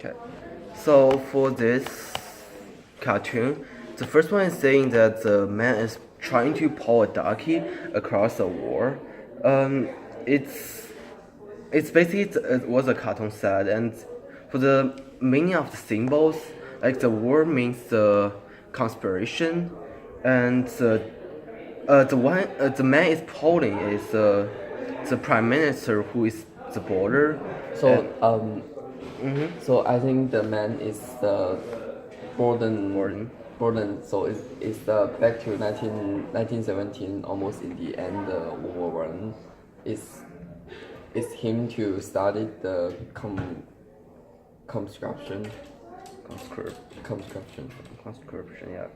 Okay. So for this cartoon, the first one is saying that the man is trying to pull a ducky across the wall. Um, it's it's basically it was a cartoon set, and for the meaning of the symbols, like the word means the conspiration, and the man is pulling is the prime minister who is the border. So so I think the man is the Borden. Borden. So it's the back to 1917, almost in the end World War One. It's him to study the construction. Construction. Conscription, yeah.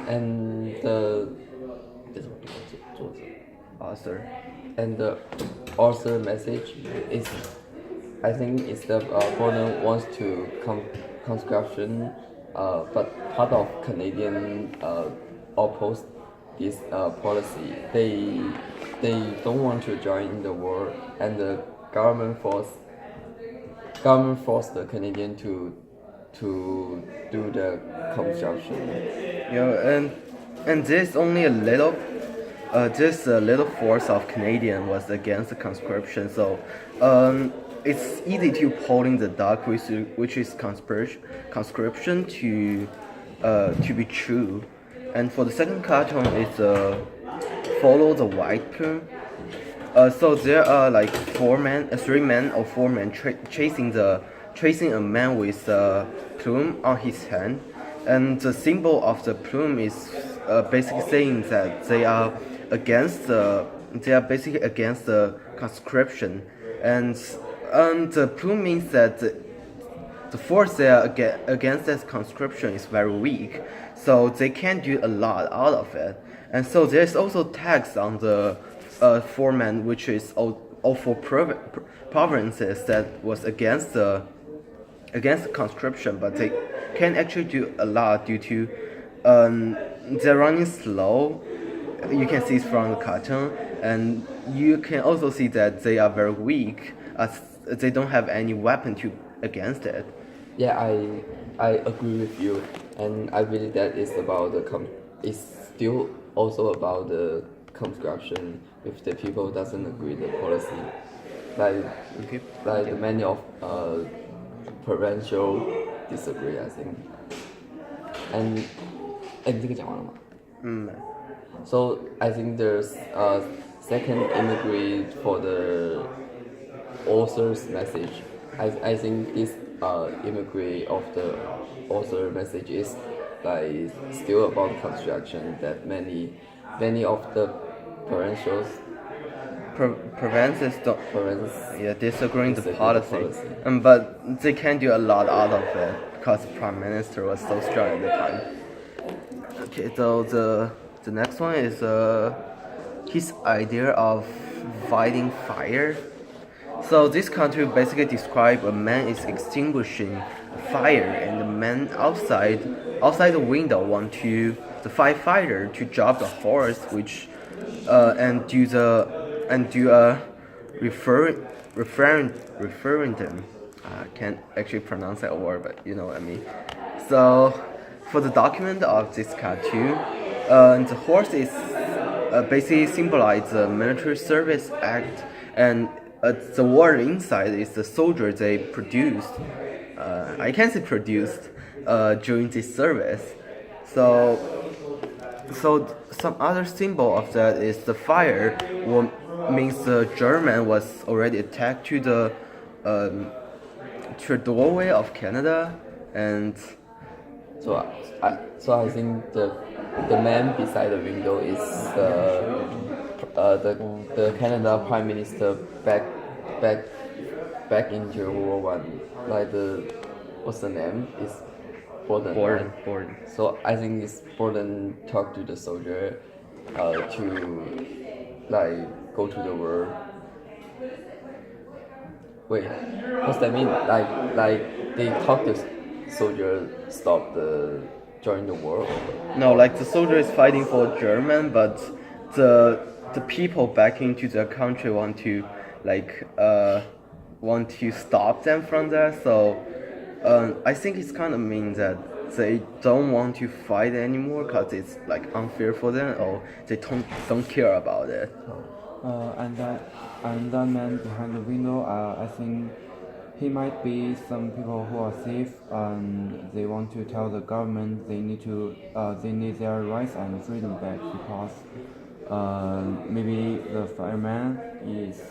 And the Author. and the author message is, I think it's the Borden wants to construction, but part of Canadian oppose this policy. They don't want to join the war, and the government forced the Canadian to do the construction. And there's only a little just a little force of Canadian was against the conscription, so it's easy to polling the duck, which is conscription to be true. And for the second cartoon, it's follow the white plume. So there are like three men or four men chasing a man with a plume on his hand, and the symbol of the plume is basically saying that they are basically against the conscription, and the plume means that the force they are against this conscription is very weak, so they can't do a lot out of it. And so there's also tax on the foreman, which is all for provinces that was against the conscription, but they can't actually do a lot due to they're running slow. You can see it from the cartoon, and you can also see that they are very weak as they don't have any weapon to against it. Yeah, I agree with you, and I believe that it's about it's still also about the construction if the people doesn't agree the policy, like the many of provincial disagree, I think. And 你这个讲完了吗？ So I think there's a second immigrant for the author's message. I think this immigrant of the author message is like still about construction, that many of the provincials Provinces don't disagreeing the policy. policy. But they can do a lot out of it because the prime minister was so strong at the time. Okay, so the next one is his idea of fighting fire. So this country basically describe a man is extinguishing a fire, and the man outside the window want the firefighter to drop the horse, which and do a referendum. I can't actually pronounce that word, but you know what I mean. So for the document of this cartoon, the horse is basically symbolize the military service act, and the word inside is the soldier they produced. I can say produced during this service. So some other symbol of that is the fire. Means the German was already attacked to the doorway of Canada, and So I think the man beside the window is the Canada Prime Minister back into World War One. Like what's the name? It's Borden. Borden. So I think it's Borden talk to the soldier to like go to the war. Wait, what's that mean? Like they talk to soldier stop the join the war? No, like the soldier is fighting for German, but the people back into their country want to like want to stop them from that. So I think it's kind of mean that they don't want to fight anymore because it's like unfair for them, or they don't care about it. And that man behind the window, I think he might be some people who are thief and they want to tell the government they need their rights and freedom back because maybe the fireman is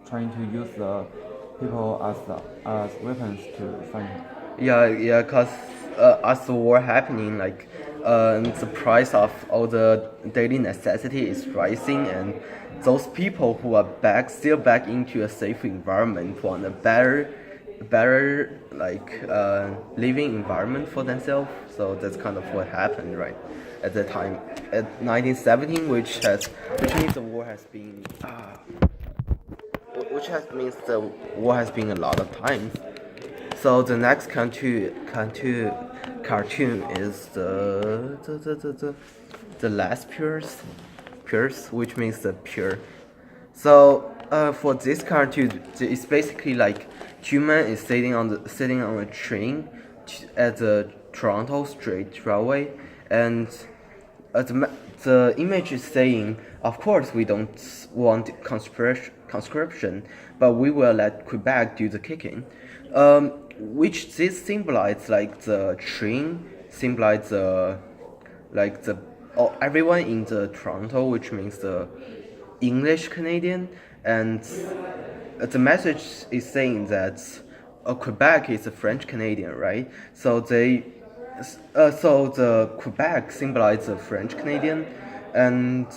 trying to use the people as weapons to fight him. Yeah, cause as the war happening, like the price of all the daily necessity is rising, and those people who are still back into a safe environment want a better like living environment for themselves. So that's kind of what happened, right? At the time, at 1917, which means the war has been which has means the war has been a lot of times. So the next cartoon is the last pierce, which means the pure. So for this cartoon, it's basically like human is sitting on a train at the Toronto Street Railway, and the image is saying, of course we don't want conscription, but we will let Quebec do the kicking. Which this symbolizes like the train symbolize everyone in the Toronto, which means the English Canadian, and the message is saying that Quebec is a French Canadian, right? So so the Quebec symbolizes the French Canadian, and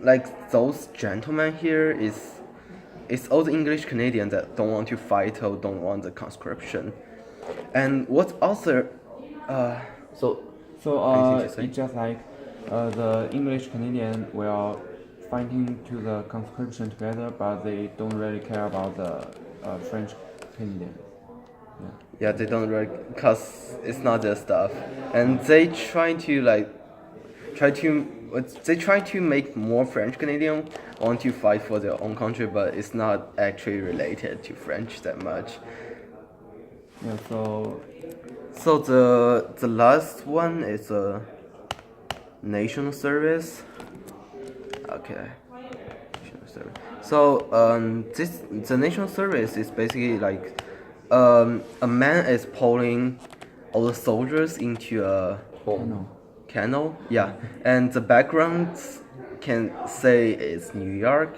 like those gentlemen here is it's all the English Canadians that don't want to fight or don't want the conscription. And what also So Anything to say? It's just like the English Canadian were fighting to the conscription together, but they don't really care about the French Canadian. yeah, they don't really, cause it's not their stuff, and they try to make more French Canadian want to fight for their own country, but it's not actually related to French that much. Yeah, so So the last one is a national service. Okay. National service. So the national service is basically like a man is pulling all the soldiers into a canal. Yeah, and the background can say it's New York.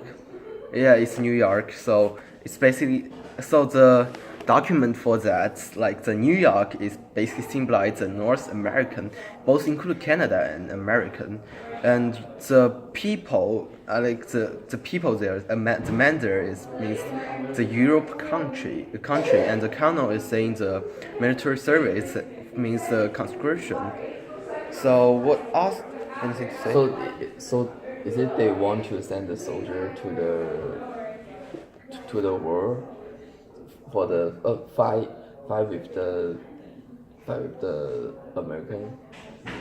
Yeah, it's New York. So it's basically the document for that, like the New York, is basically symbolize the North American, both include Canada and American, and the people, the people there, the man there is means the Europe country, and the canal is saying the military service means the conscription. So what else? Anything to say? so is it they want to send the soldier to the war for the fight with the American?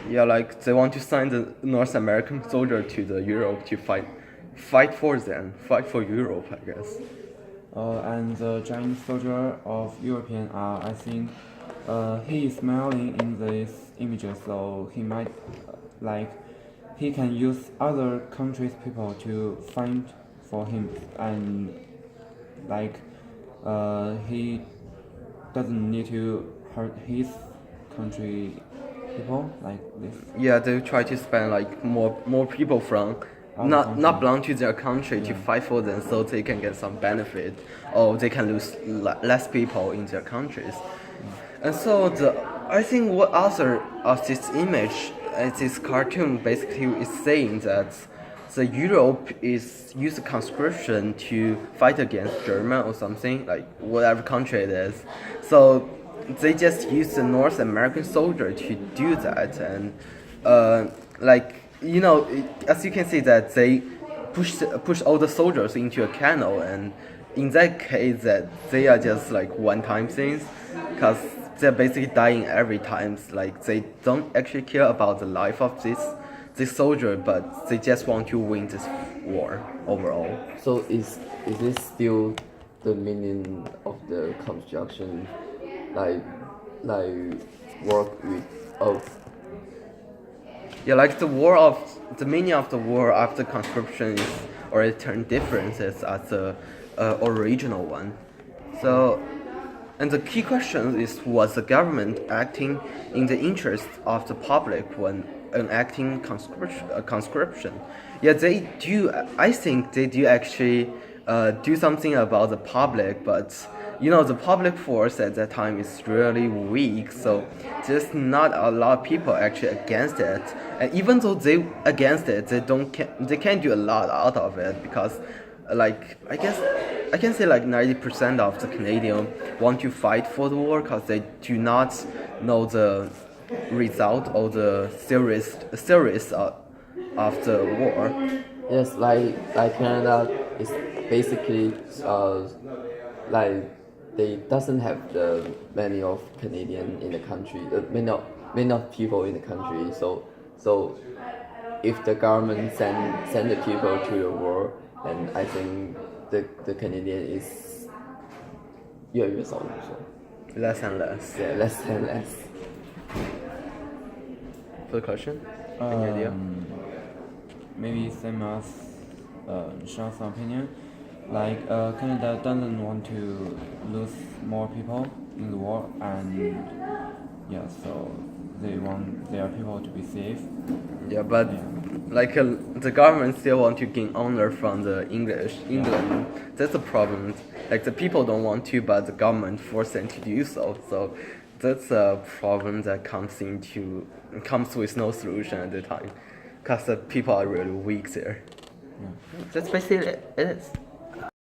Yeah, like they want to send the North American soldier to the Europe to fight for them, fight for Europe, I guess. and the Chinese soldier of European, I think he is smiling in these images, so he might he can use other countries' people to fight for him, and he doesn't need to hurt his country people like this. Yeah, they try to spend like more people from not belong to their country to fight for them, so they can get some benefit, or they can lose less people in their countries. And so I think what author of this image, this cartoon basically is saying that the Europe is use conscription to fight against German or something, like whatever country it is. So they just use the North American soldier to do that, and as you can see that they push all the soldiers into a canal, and in that case that they are just like one-time things, because they're basically dying every time. Like they don't actually care about the life of this soldier, but they just want to win this war overall. So is it still the meaning of the construction, like like work with Yeah, like the meaning of the war after conscription is already turned differences as the original one. So, and the key question is, was the government acting in the interest of the public when enacting conscription? Yeah, they do. I think they do actually do something about the public, but the public force at that time is really weak, so there's not a lot of people actually against it. And even though they against it, they can't do a lot out of it because, like I guess I can say like 90% of the Canadians want to fight for the war because they do not know the result or the series of the war. yes, like Canada is basically like they doesn't have the many of Canadian in the country, many of people in the country. So if the government send the people to the war, then I think the Canadian is 越来越少人说 Less and less. yeah, less and less. For the question? Any idea? Maybe same as Sean's opinion. Like Canada doesn't want to lose more people in the war, and yeah, so they want their people to be safe. Yeah, but like the government still want to gain honor from the England. That's the problem. Like the people don't want to, but the government forced them to do so. So that's a problem that comes with no solution at the time, because the people are really weak there. That's basically it is.